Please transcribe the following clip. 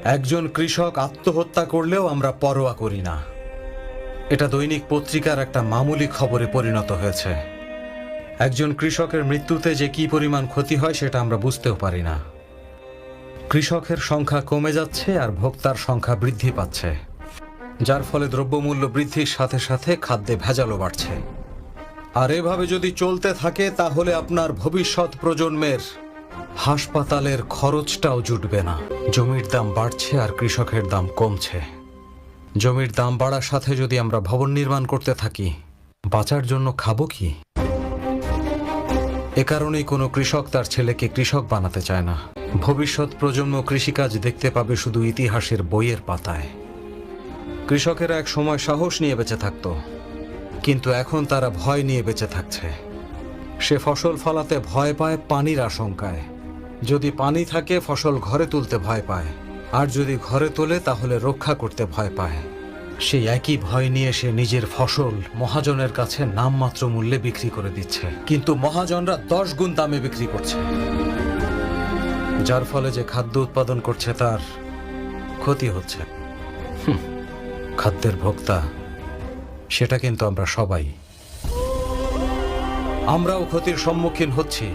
একজন কৃষক আত্মহত্যা করলেও আমরা পরোয়া করি না। এটা দৈনিক পত্রিকার একটা মামুলি খবরে পরিণত হয়েছে। একজন কৃষকের মৃত্যুতে যে কি পরিমাণ ক্ষতি হয় সেটা আমরা বুঝতেও পারি না। কৃষকের সংখ্যা কমে যাচ্ছে আর ভোক্তার সংখ্যা বৃদ্ধি পাচ্ছে, যার ফলে দ্রব্যমূল্য বৃদ্ধির সাথে সাথে খাদ্যে ভেজালও বাড়ছে। আর এভাবে যদি চলতে থাকে তাহলে আপনার ভবিষ্যৎ প্রজন্মের হাসপাতালের খরচটাও জুটবে না। জমির দাম বাড়ছে আর কৃষকের দাম কমছে। জমির দাম বাড়ার সাথে যদি আমরা ভবন নির্মাণ করতে থাকি, বাঁচার জন্য খাবো কি? এ কারণেই কোনো কৃষক তার ছেলেকে কৃষক বানাতে চায় না। ভবিষ্যৎ প্রজন্ম কৃষিকাজ দেখতে পাবে শুধু ইতিহাসের বইয়ের পাতায়। কৃষকেরা এক সময় সাহস নিয়ে বেঁচে থাকতো, কিন্তু এখন তারা ভয় নিয়ে বেঁচে থাকছে। সে ফসল ফলাতে ভয় পায় পানির আশঙ্কায়। যদি পানি থাকে ফসল ঘরে তুলতে ভয় পায়, আর যদি ঘরে তোলে তাহলে রক্ষা করতে ভয় পায়। সেই একই ভয় নিয়ে সে নিজের ফসল মহাজনের কাছে নামমাত্র মূল্যে বিক্রি করে দিচ্ছে, কিন্তু মহাজনরা 10 গুণ দামে বিক্রি করছে, যার ফলে যে খাদ্য উৎপাদন করছে তার ক্ষতি হচ্ছে। খাদ্যের ভোক্তা সেটা কিন্তু আমরা সবাই। আমরাও ক্ষতির সম্মুখীন হচ্ছি।